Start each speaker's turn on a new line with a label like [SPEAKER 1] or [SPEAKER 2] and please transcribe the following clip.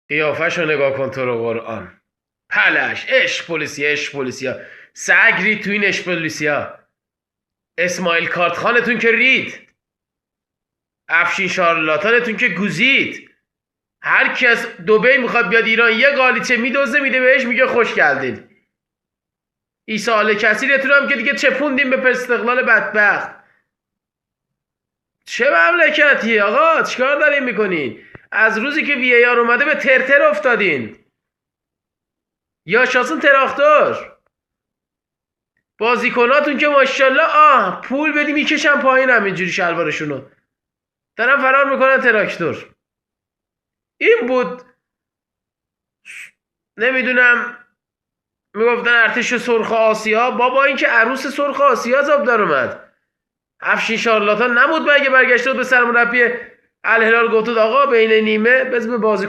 [SPEAKER 1] قیافش رو نگاه کن تو رو قرآن. پلش عشق پلیسیا سگ رید تو این عشق پلیسیا. اسماعیل کارتخانتون که رید، افشین شارلاتانتون که گوزید. هر کی از دبی میخواد بیاد ایران یه قالیچه میدوزه میده بهش، میگه خوش کردین. عیسی آل کثیرتون هم که دیگه چپوندیم به استقلال بدبخت. چه مملکتیه آقا؟ چیکار دارین میکنین؟ از روزی که وی ای آر اومده به ترتر افتادین. یا شاسون تراختار بازیکناتون که ماشاءالله پول بدی میکشن پایین، همینجوری شلوارشونو دارن فرار میکنن تراکتور. این بود نمیدونم میگفتن ارتش سرخ آسیا. بابا این که عروس سرخ آسیا زاب دار اومد. افشین شارلاتان نبود مگه برگشته بود به سرمربی الهلال گفت آقا بین نیمه بزن بازی